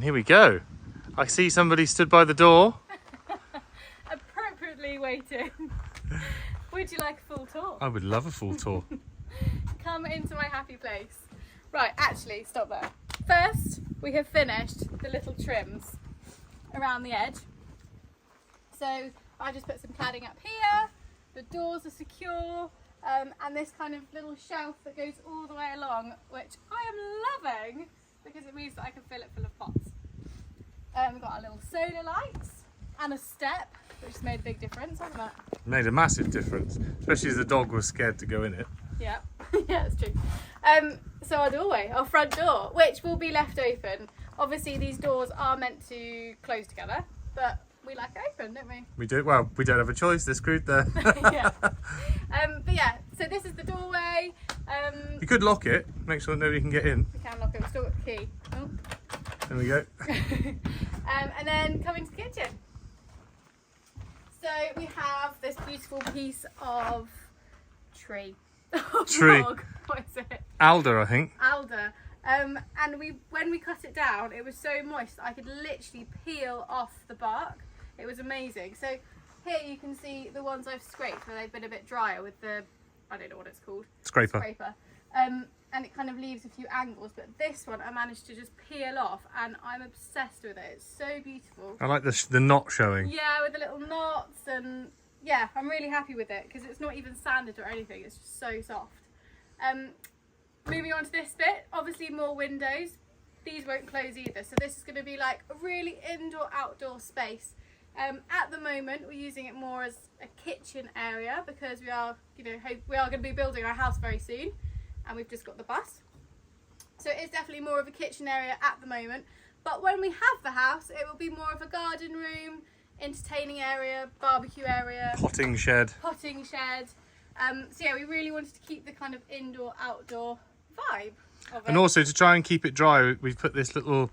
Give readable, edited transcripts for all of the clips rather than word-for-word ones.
Here we go. I see somebody stood by the door. Appropriately waiting. Would you like a full tour? I would love a full tour. Come into my happy place. Right, actually, stop there. First, we have finished the little trims around the edge. So I just put some cladding up here. The doors are secure. And this kind of little shelf that goes all the way along, which I am loving because it means that I can fill it full of pots. We've got our little solar lights and a step, which has made a big difference, hasn't it? Made a massive difference, especially as the dog was scared to go in it. Yeah, yeah, that's true. So our doorway, our front door, which will be left open. Obviously these doors are meant to close together, but we like it open, don't we? We do. Well, we don't have a choice. They're screwed there. Yeah. But yeah, so this is the doorway. You could lock it, make sure that nobody can get in. We can lock it, we've still got the key. Oh. There we go. And then come into the kitchen. So we have this beautiful piece of tree. Tree. Log. What is it? Alder, I think. Alder. And when we cut it down, it was so moist I could literally peel off the bark. It was amazing. So here you can see the ones I've scraped where they've been a bit drier with the, I don't know what it's called. Scraper. And it kind of leaves a few angles, but this one I managed to just peel off and I'm obsessed with it. It's so beautiful. I like the knot showing. Yeah, with the little knots, and yeah, I'm really happy with it because it's not even sanded or anything. It's just so soft. Moving on to this bit, obviously more windows. These won't close either, so this is going to be like a really indoor-outdoor space. At the moment, we're using it more as a kitchen area because we are, we are going to be building our house very soon, and we've just got the bus. So it is definitely more of a kitchen area at the moment. But when we have the house, it will be more of a garden room, entertaining area, barbecue area, Potting shed. So yeah, we really wanted to keep the kind of indoor-outdoor vibe of it. And also to try and keep it dry, we've put this little,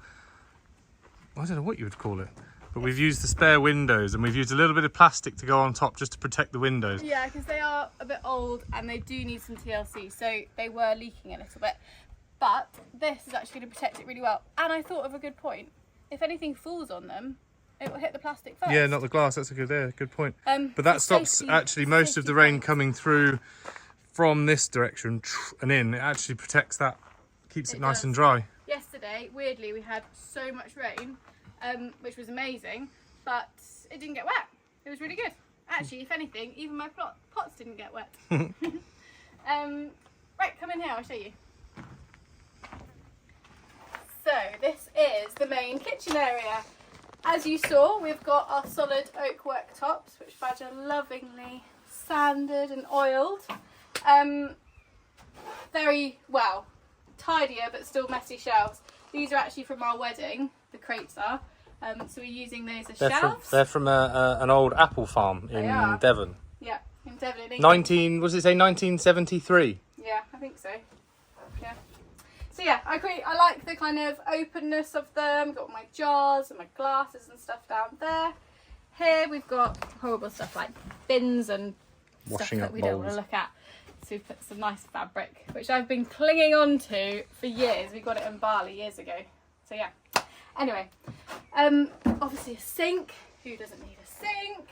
I don't know what you would call it, but we've used the spare windows and we've used a little bit of plastic to go on top just to protect the windows. Yeah, because they are a bit old and they do need some TLC, so they were leaking a little bit. But this is actually going to protect it really well. And I thought of a good point. If anything falls on them, it will hit the plastic first. Yeah, not the glass. That's a good point. But that stops actually most of the rain coming through from this direction and in. It actually protects that, keeps it nice and dry. Yesterday, weirdly, we had so much rain, which was amazing, but it didn't get wet. It was really good. Actually, if anything, even my pots didn't get wet. Right, come in here, I'll show you. So this is the main kitchen area. As you saw, we've got our solid oak worktops, which Badger lovingly sanded and oiled. Very well, tidier but still messy shelves. These are actually from our wedding, the crates are. So we're using those as shelves. They're from an old apple farm in Devon. Yeah, in Devon in England. What does it say, 1973? Yeah, I think so. Yeah. So yeah, I like the kind of openness of them. Got my jars and my glasses and stuff down there. Here we've got horrible stuff like bins and Washing stuff up that we don't bowls. want to look at. So we've put some nice fabric, which I've been clinging on to for years. We got it in Bali years ago. So yeah. Anyway, obviously a sink. Who doesn't need a sink?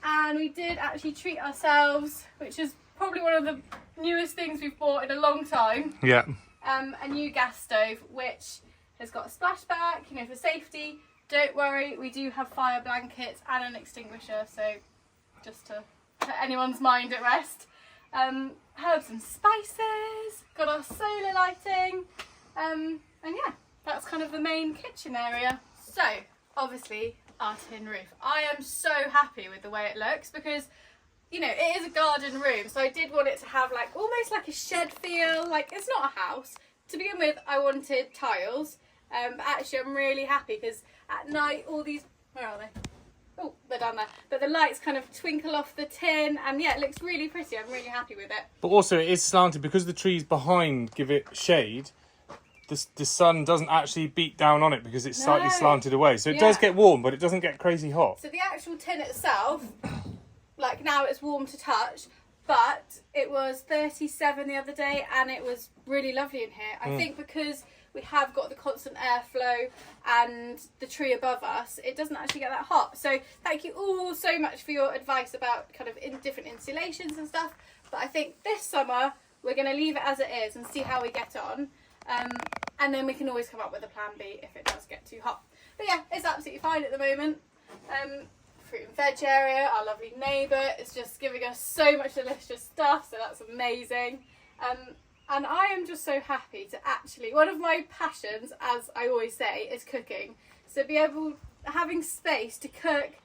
And we did actually treat ourselves, which is probably one of the newest things we've bought in a long time. Yeah. A new gas stove, which has got a splashback, for safety. Don't worry, we do have fire blankets and an extinguisher, so just to put anyone's mind at rest. Herbs and spices, got our solar lighting, and yeah, that's kind of the main kitchen area. So, obviously, our tin roof. I am so happy with the way it looks because you know, it is a garden room, so I did want it to have like almost like a shed feel. Like, it's not a house. To begin with, I wanted tiles, but actually I'm really happy because at night all these, where are they? Oh, they're down there. But the lights kind of twinkle off the tin, and yeah, it looks really pretty. I'm really happy with it. But also it is slanted because the trees behind give it shade. The sun doesn't actually beat down on it because it's slightly slanted away. So it does get warm, but it doesn't get crazy hot. So the actual tin itself, like now it's warm to touch, but it was 37 the other day and it was really lovely in here. I think because we have got the constant airflow and the tree above us, it doesn't actually get that hot. So thank you all so much for your advice about kind of different insulations and stuff. But I think this summer we're going to leave it as it is and see how we get on. And then we can always come up with a plan B if it does get too hot. But yeah, it's absolutely fine at the moment. Fruit and veg area, our lovely neighbour is just giving us so much delicious stuff, so that's amazing. And I am just so happy to actually, one of my passions, as I always say, is cooking. So having space to cook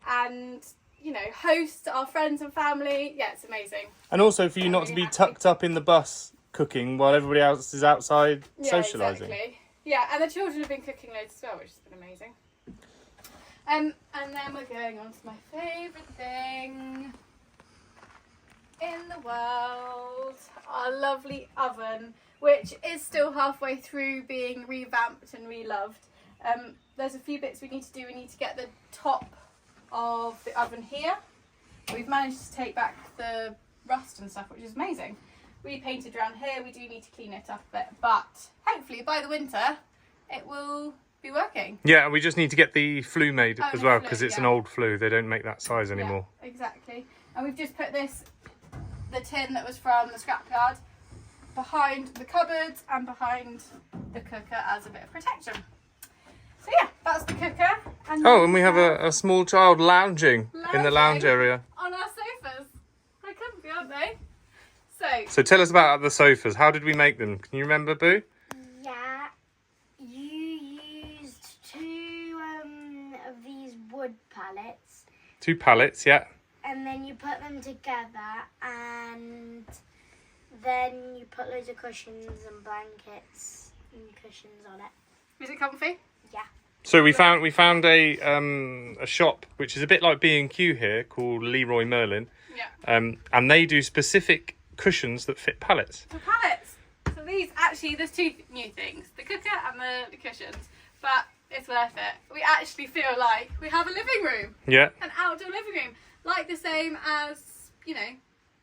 and, you know, host our friends and family, yeah, it's amazing. And also for you not to be tucked up in the bus cooking while everybody else is outside socialising. Exactly. Yeah, and the children have been cooking loads as well, which has been amazing. And then we're going on to my favourite thing in the world, our lovely oven, which is still halfway through being revamped and reloved. There's a few bits we need to do. We need to get the top of the oven here. We've managed to take back the rust and stuff, which is amazing. We painted around here. We do need to clean it up a bit, but hopefully by the winter it will be working. Yeah, and we just need to get the flue made as well, because it's an old flue. They don't make that size anymore. Yeah, exactly. And we've just put the tin that was from the scrapyard behind the cupboards and behind the cooker as a bit of protection. So yeah, that's the cooker. And we have a small child lounging in the lounge area. On our sofas. They comfy, aren't they? So tell us about the sofas. How did we make them? Can you remember, Boo? Yeah, you used two of these wood pallets. 2 pallets, yeah. And then you put them together, and then you put loads of cushions and blankets and cushions on it. Is it comfy? Yeah. So we found a shop which is a bit like B&Q here called Leroy Merlin. Yeah. And they do specific cushions that fit pallets. For pallets. So these actually, there's 2 new things: the cooker and the cushions. But it's worth it. We actually feel like we have a living room. Yeah. An outdoor living room, like the same as, you know,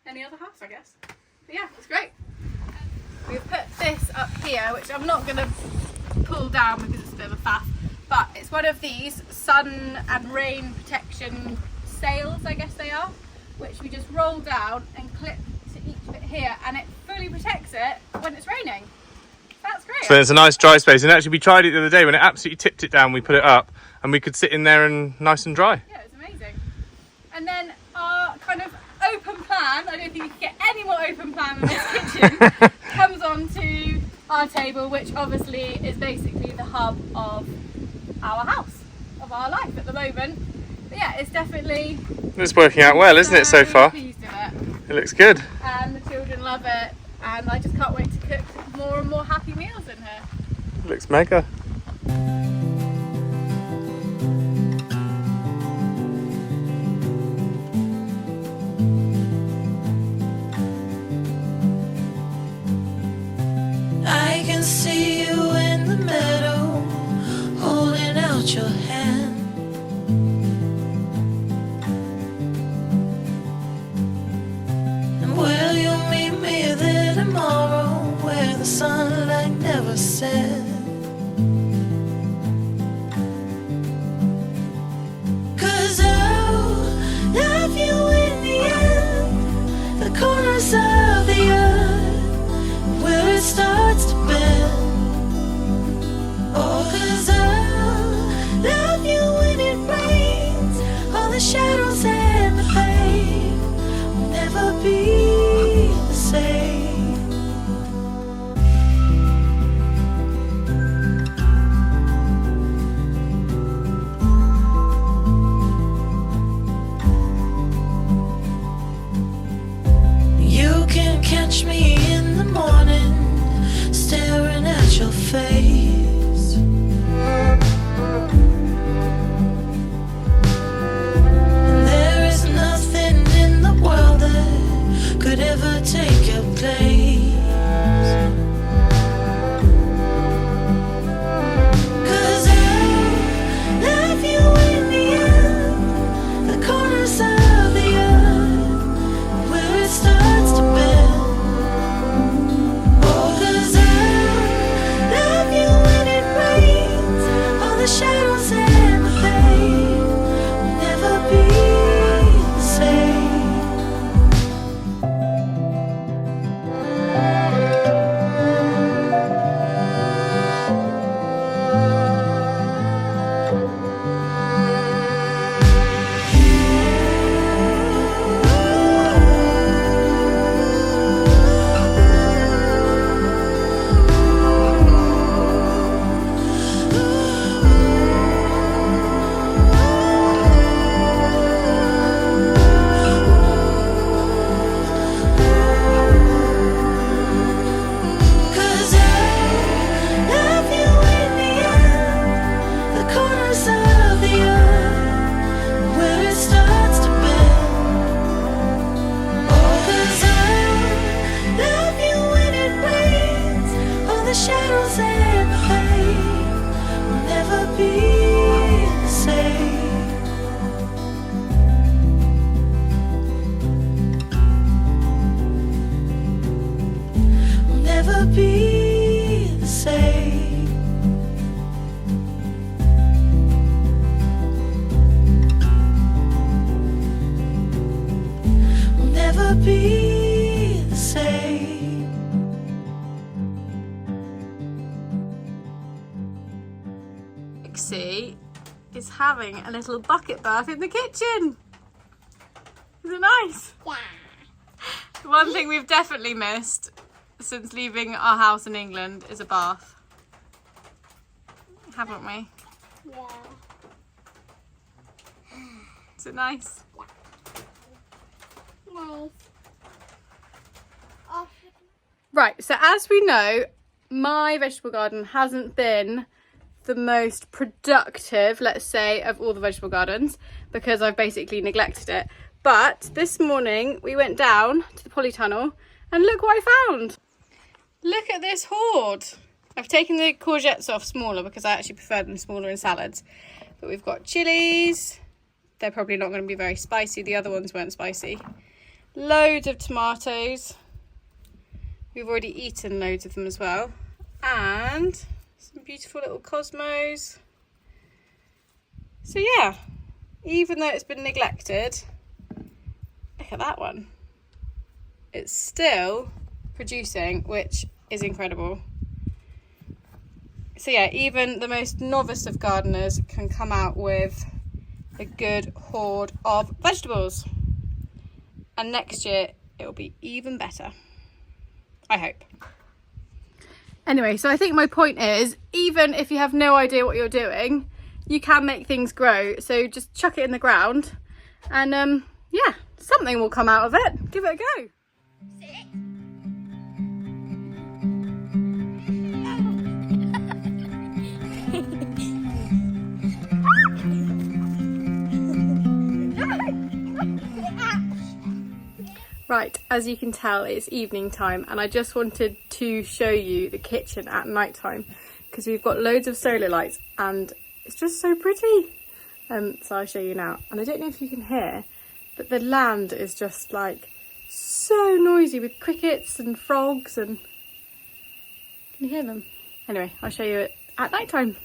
any other house, I guess. But yeah, it's great. We've put this up here, which I'm not going to pull down because it's a bit of a faff, but it's one of these sun and rain protection sails, I guess they are, which we just roll down and clip to each bit here, and it fully protects it when it's raining. That's great. So there's a nice dry space, and actually we tried it the other day when it absolutely tipped it down. We put it up and we could sit in there and nice and dry. Yeah, it's amazing. And then our kind of open plan, I don't think you can get any more open plan than this kitchen, comes on to our table, which obviously is basically the hub of our house, of our life at the moment. But yeah, it's definitely... It's working out well, isn't it, so far? Pleased with it. It looks good. And the children love it, and I just can't wait to cook more and more happy meals in here. It looks mega. I can see you in the meadow, holding out your hand. And will you meet me there tomorrow, where the sunlight never sets? 'Cause I'll love you in the end, the corners of the earth, where it starts to bend. Oh, 'cause I'll love you when it rains, all the shadows and the pain will never be the same. Lexi is having a little bucket bath in the kitchen. Is it nice? Yeah. One thing we've definitely missed since leaving our house in England is a bath. Haven't we? Yeah. Is it nice? Nice. Right, so as we know, my vegetable garden hasn't been the most productive, let's say, of all the vegetable gardens because I've basically neglected it. But this morning we went down to the polytunnel and look what I found. Look at this hoard. I've taken the courgettes off smaller because I actually prefer them smaller in salads. But we've got chilies. They're probably not going to be very spicy. The other ones weren't spicy. Loads of tomatoes. We've already eaten loads of them as well. And some beautiful little cosmos. So yeah, even though it's been neglected, look at that one. It's still producing, which is incredible. So yeah, even the most novice of gardeners can come out with a good hoard of vegetables. And next year it will be even better. I hope. Anyway, so I think my point is, even if you have no idea what you're doing, you can make things grow. So just chuck it in the ground and yeah, something will come out of it. Give it a go. Right, as you can tell, it's evening time and I just wanted to show you the kitchen at night time because we've got loads of solar lights and it's just so pretty. So I'll show you now. And I don't know if you can hear, but the land is just like so noisy with crickets and frogs and... Can you hear them? Anyway, I'll show you it at night time.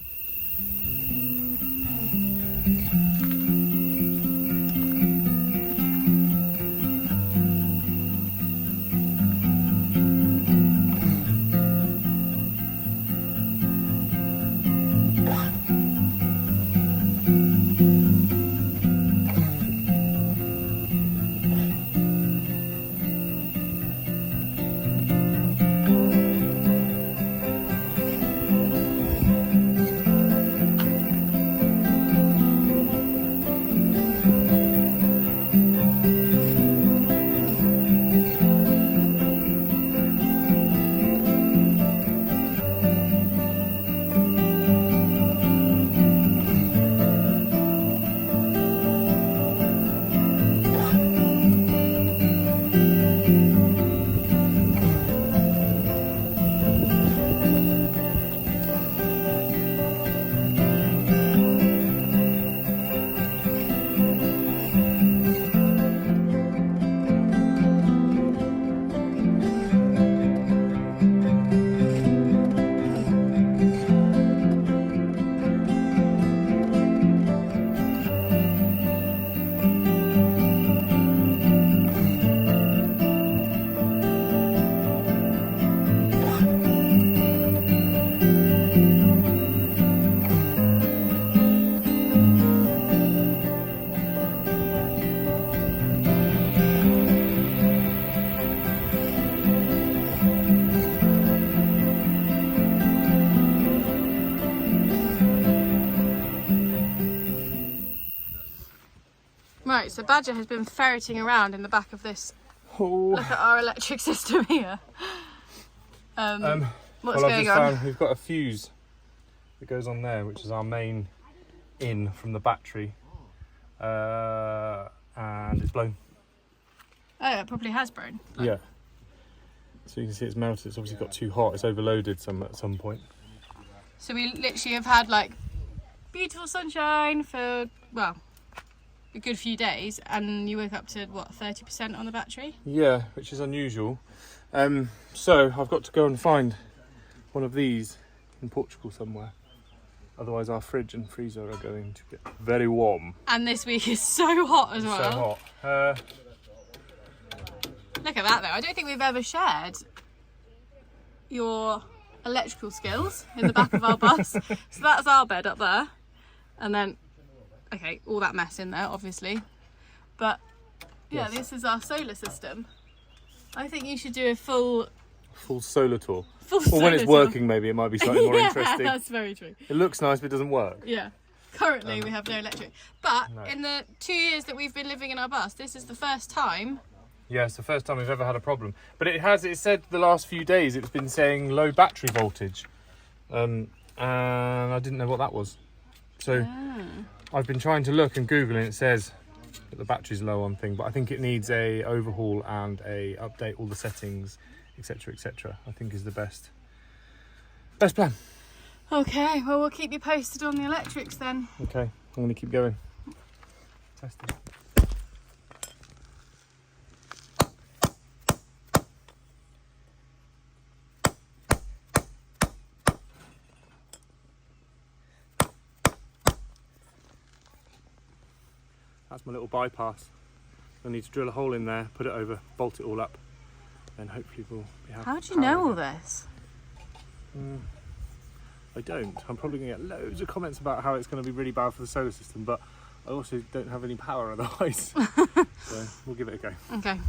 Right, so Badger has been ferreting around in the back of this. Oh. Look at our electric system here. What's well, going on? We've got a fuse that goes on there, which is our main in from the battery, and it's blown. Oh, it probably has broken. Yeah. So you can see it's melted. It's obviously got too hot. It's overloaded at some point. So we literally have had like beautiful sunshine for, well, a good few days, and you woke up to what, 30% on the battery? Yeah, which is unusual. So I've got to go and find one of these in Portugal somewhere. Otherwise our fridge and freezer are going to get very warm. And this week is so hot as well. So hot. Look at that though. I don't think we've ever shared your electrical skills in the back of our bus. So that's our bed up there. And then, okay, all that mess in there, obviously. But yeah, Yes. this is our solar system. I think you should do a full solar tour. Full Or when it's solar tour. working, maybe it might be slightly more Yeah, interesting. that's very true. It looks nice, but it doesn't work. Yeah. Currently, we have no electric. But No. in the 2 years that we've been living in our bus, this is the first time. Yeah, it's the first time we've ever had a problem. But it said the last few days it's been saying low battery voltage. And I didn't know what that was. So I've been trying to look and Google and it says that the battery's low on thing, but I think it needs a overhaul and a update all the settings, etc., etc. I think is the best plan. Okay, well, we'll keep you posted on the electrics then. Okay, I'm going to keep going. Testing. That's my little bypass. I need to drill a hole in there, put it over, bolt it all up, then hopefully we'll be happy. How do you know all this? I don't. I'm probably going to get loads of comments about how it's going to be really bad for the solar system, but I also don't have any power otherwise. So we'll give it a go. Okay.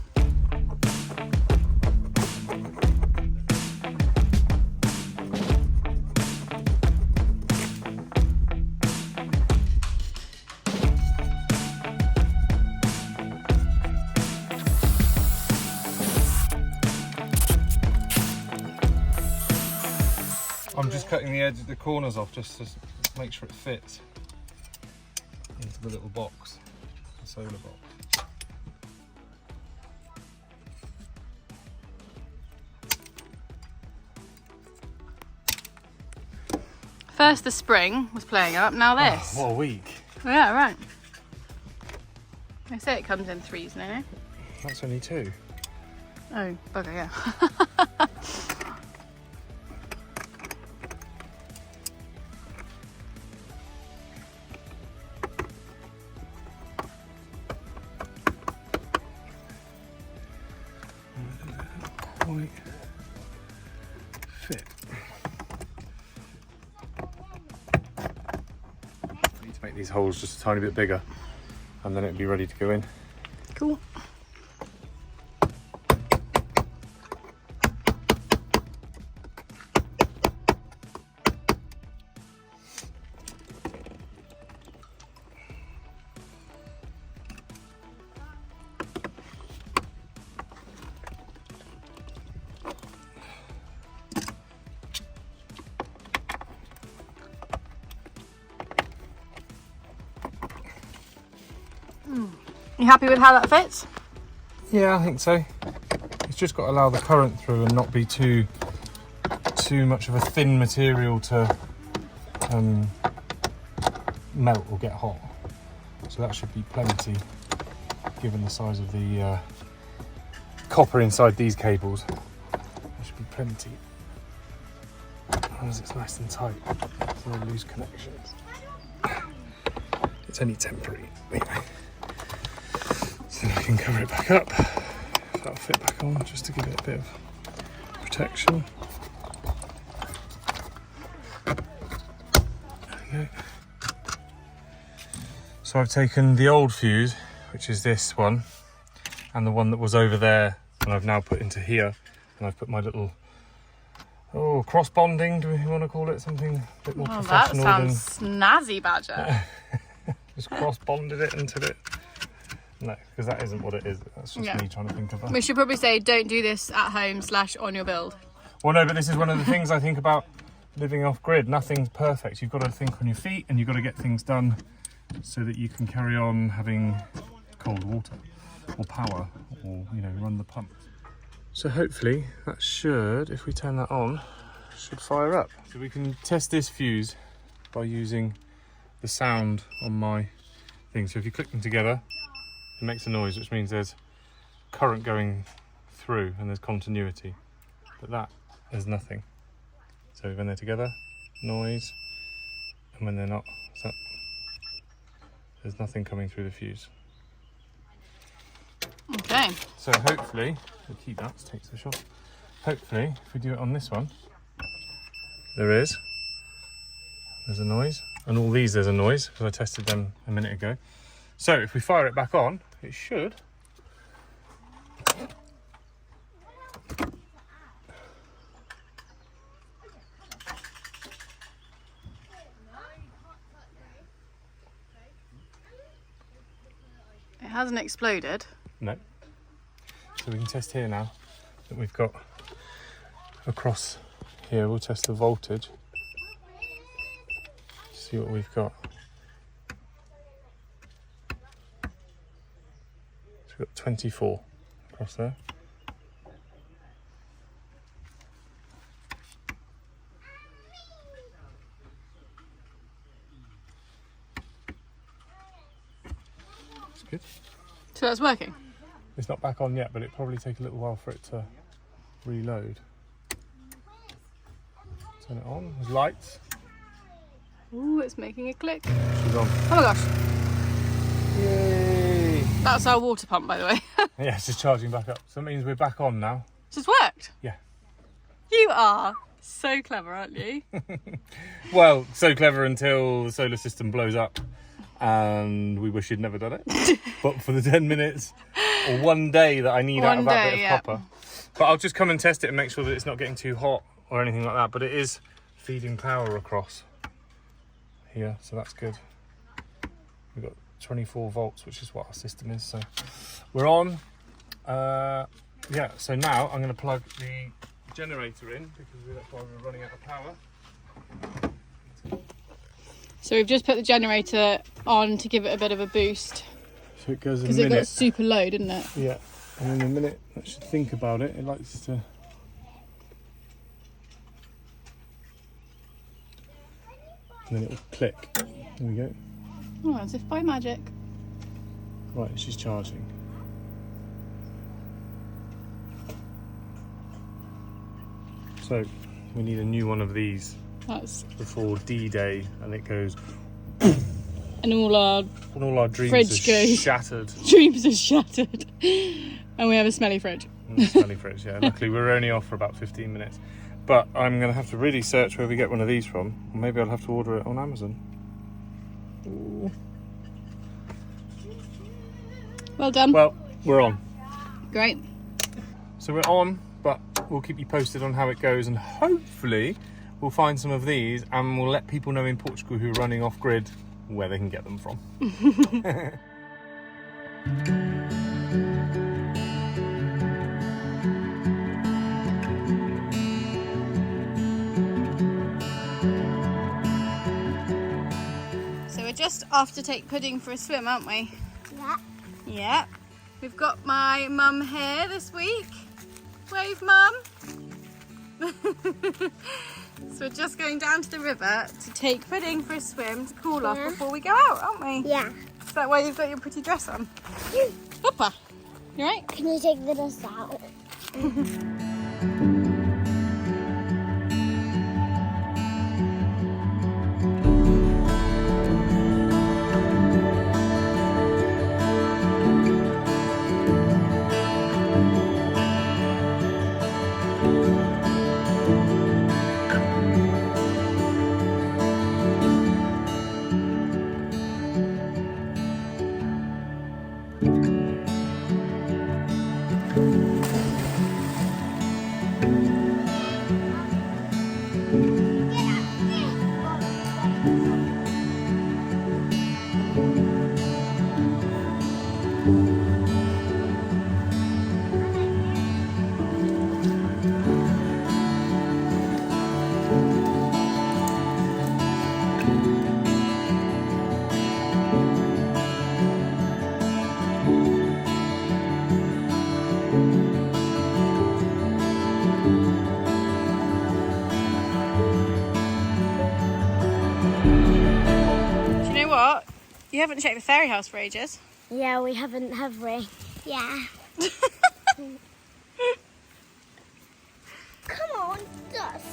I'm just cutting the edge of the corners off just to make sure it fits into the little box, the solar box. First the spring was playing up, now this. What a week. Yeah, right. They say it comes in threes now. That's only 2. Oh, bugger, yeah. Quite fit. I need to make these holes just a tiny bit bigger and then it'll be ready to go in. Cool. You happy with how that fits? Yeah, I think so. It's just got to allow the current through and not be too much of a thin material to melt or get hot. So that should be plenty, given the size of the copper inside these cables. There should be plenty. As long as it's nice and tight, there's no loose connections. It's only temporary. Anyway. So then I can cover it back up. That'll fit back on just to give it a bit of protection. There we go. So I've taken the old fuse, which is this one, and the one that was over there, and I've now put into here, and I've put my little cross bonding, do we want to call it something a bit more Oh, that professional sounds snazzy, Badger. just cross bonded it until it. No, because that isn't what it is. That's just me trying to think of that. We should probably say don't do this at home / on your build. Well, no, but this is one of the things I think about living off grid. Nothing's perfect. You've got to think on your feet and you've got to get things done so that you can carry on having cold water or power or, run the pump. So hopefully that should, if we turn that on, should fire up. So we can test this fuse by using the sound on my thing. So if you click them together, it makes a noise, which means there's current going through and there's continuity. But that is nothing. So when they're together, noise, and when they're not, there's nothing coming through the fuse. Okay. So hopefully, we'll keep that, takes the shot. Hopefully, if we do it on this one, there's a noise, And all these there's a noise because I tested them a minute ago. So if we fire it back on, it should. It hasn't exploded. No. So we can test here now that we've got across here. We'll test the voltage. See what we've got. So we've got 24 across there. That's good. So that's working. It's not back on yet, but it'll probably take a little while for it to reload. Turn it on. There's lights. Ooh, it's making a click. She's on. Oh my gosh. Yay! That's our water pump, by the way. Yeah, it's just charging back up. So that means we're back on now. It's just worked. Yeah. You are so clever, aren't you? Well, so clever until the solar system blows up and we wish you'd never done it. But for the 10 minutes or one day that I need out of that bit of copper. But I'll just come and test it and make sure that it's not getting too hot or anything like that. But it is feeding power across here, so that's good. We've got 24 volts, which is what our system is. So we're on. Yeah, so now I'm going to plug the generator in because that's why we're running out of power. So we've just put the generator on to give it a bit of a boost. So it goes a Because minute. it got super low, didn't it? Yeah, and in a minute, I should think about it. It likes to. And then it will click. There we go. Oh, as if by magic. Right, she's charging. So we need a new one of these That's before D-Day, and it goes. and all our And all our dreams Fridge are goes. shattered. dreams are shattered. And we have a smelly fridge. Smelly fridge, yeah. Luckily, we're only off for about 15 minutes. But I'm going to have to really search where we get one of these from. Or maybe I'll have to order it on Amazon. Ooh. Well done. Well, we're on. Great. So we're on, but we'll keep you posted on how it goes. And hopefully, we'll find some of these and we'll let people know in Portugal who are running off-grid where they can get them from. So we're just off to take Pudding for a swim, aren't we? Yeah. Yeah. We've got my mum here this week. Wave, mum. So we're just going down to the river to take Pudding for a swim to cool off before we go out, aren't we? Yeah. Is that why you've got your pretty dress on? Papa, you right? Can you take the dust out? You haven't checked the fairy house for ages. Yeah, we haven't, have we? Yeah. Come on, dust.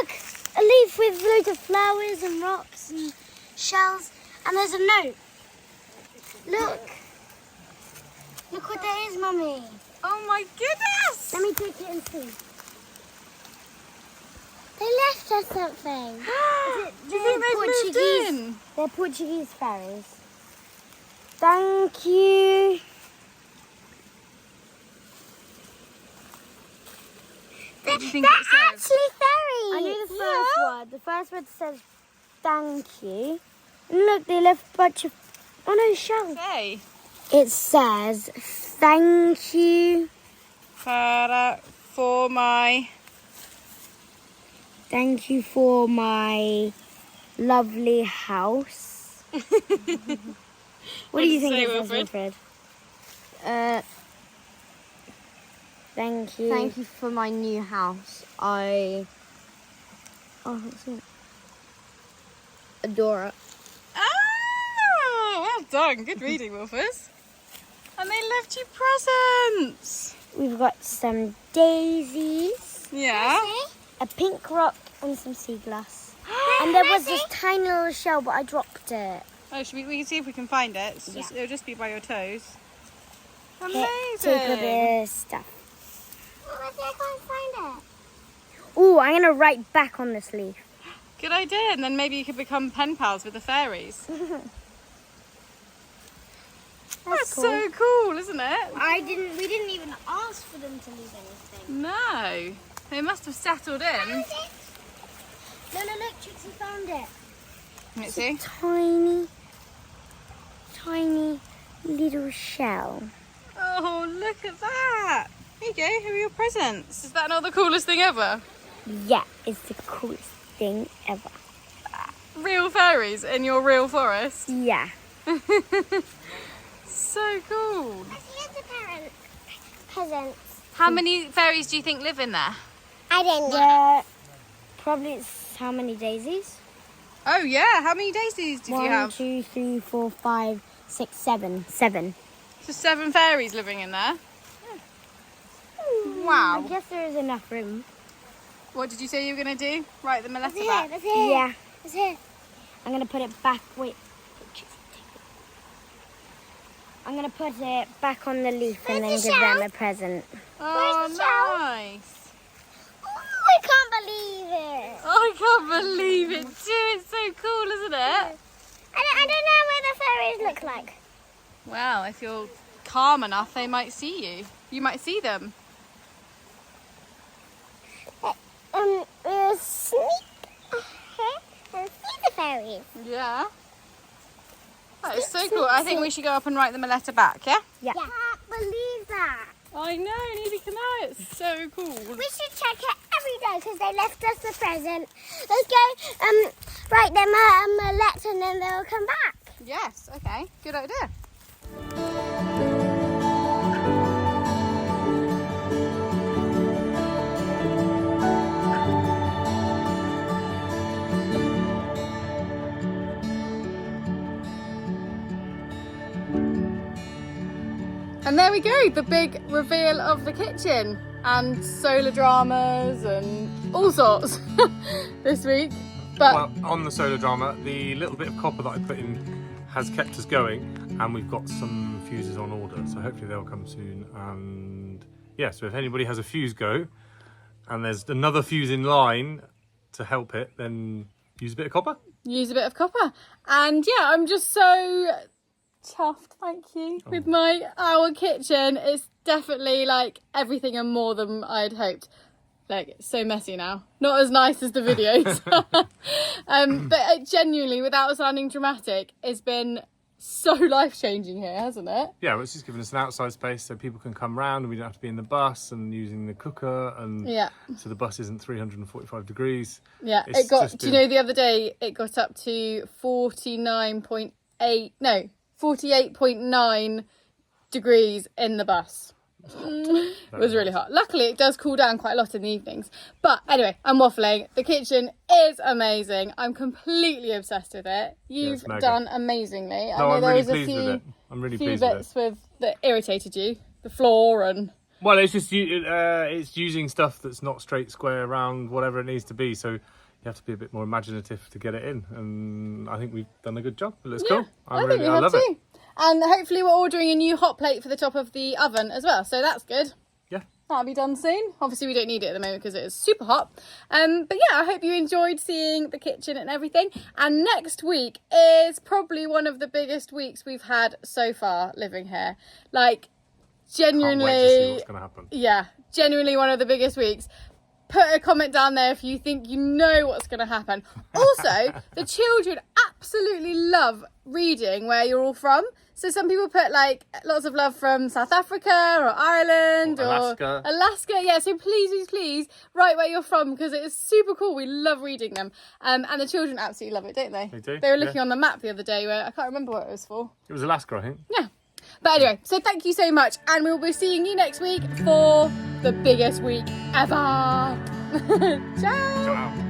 look, a leaf with loads of flowers and rocks and shells, and there's a note. Look. Look what that is, Mummy. Oh my goodness! Let me take it and see. They left us something. Do you think they've moved in? They're Portuguese fairies. Thank you. What do you think They're it says? actually fairies. I knew the first word. The first word says thank you. And look, they left a bunch of... Oh no, shells. Hey. It says thank you. For my... Thank you for my lovely house. What do you think say, it says, Wilfred? Wilfred? Thank you. Thank you for my new house. I what's it? Adore it. Oh, well done. Good reading, Wolfers. And they left you presents. We've got some daisies, Yeah. a pink rock, and some sea glass. And there was this tiny little shell, but I dropped it. Oh, we can see if we can find it. It'll just be by your toes. Amazing. Take all this stuff. Oh, I can't find it. Oh, I'm going to write back on this leaf. Good idea. And then maybe you could become pen pals with the fairies. That's cool. so cool, isn't it? We didn't even ask for them to leave anything. No. They must have settled in. No, look, Trixie found it. Let's see. Tiny little shell. Oh, look at that. Here you go. Here are your presents. Is that not the coolest thing ever? Yeah, it's the coolest thing ever. Real fairies in your real forest. Yeah. So cool. Here's the presents. How many fairies do you think live in there? I don't know. Probably it's how many daisies? Oh yeah. How many daisies did you 1, have? 2, 3, 4, 5, 6, 7. 7. So 7 fairies living in there. I Wow. guess there is enough room. What did you say you were going to do? Write them a letter That's back? it. Yeah. That's it. I'm going to put it back. Wait. I'm going to put it back on the leaf and then give them a present. Oh, Where's the shell? nice. Oh, I can't believe it. I can't believe it too. It's so cool, isn't it? I don't know what the fairies look like. Well, if you're calm enough, they might see you. You might see them. Sneak and see the fairies. Yeah. That is so cool. I think we should go up and write them a letter back, yeah? Yeah. I can't believe that. I know, neither can I. It's so cool. We should check it every day because they left us a present. Let's go write them a letter and then they'll come back. Yes, okay. Good idea. And there we go, the big reveal of the kitchen and solar dramas and all sorts this week. But Well, on the solar drama, the little bit of copper that I put in has kept us going, and we've got some fuses on order, so hopefully they'll come soon. And yeah, so if anybody has a fuse go, and there's another fuse in line to help it, then use a bit of copper. use a bit of copper. And yeah, I'm just so chuffed, thank you, with our kitchen. It's definitely like everything and more than I'd hoped. Like, it's so messy now, not as nice as the videos. But genuinely, without sounding dramatic, it's been so life-changing here, hasn't it? Yeah, well, it's just giving us an outside space so people can come round and we don't have to be in the bus and using the cooker, and Yeah. so the bus isn't 345 degrees. Yeah, It's it got, just do you been- know, the other day it got up to 48.9 degrees in the bus. It was really hot. Luckily, it does cool down quite a lot in the evenings. But anyway, I'm waffling. The kitchen is amazing. I'm completely obsessed with it. You've it's mega. done amazingly. No, I'm really there was pleased with it. I'm really few pleased with bits that irritated you. The floor and Well, it's just it's using stuff that's not straight, square, round, whatever it needs to be. So you have to be a bit more imaginative to get it in, and I think we've done a good job. It looks cool. I think we have love too. it. And hopefully we're ordering a new hot plate for the top of the oven as well, so that's good. Yeah. That'll be done soon. Obviously we don't need it at the moment because it is super hot. But yeah, I hope you enjoyed seeing the kitchen and everything. And next week is probably one of the biggest weeks we've had so far living here. Like, genuinely. Can't wait to see what's going to happen. Yeah, genuinely one of the biggest weeks. Put a comment down there if you think you know what's going to happen. Also, the children absolutely love reading where you're all from. So some people put like lots of love from South Africa or Ireland or Alaska. Yeah, so please write where you're from because it is super cool. We love reading them. And the children absolutely love it, don't they? They do. They were looking on the map the other day where I can't remember what it was for. It was Alaska, I think. Yeah. But anyway, so thank you so much. And we'll be seeing you next week for the biggest week ever. Ciao. Ciao.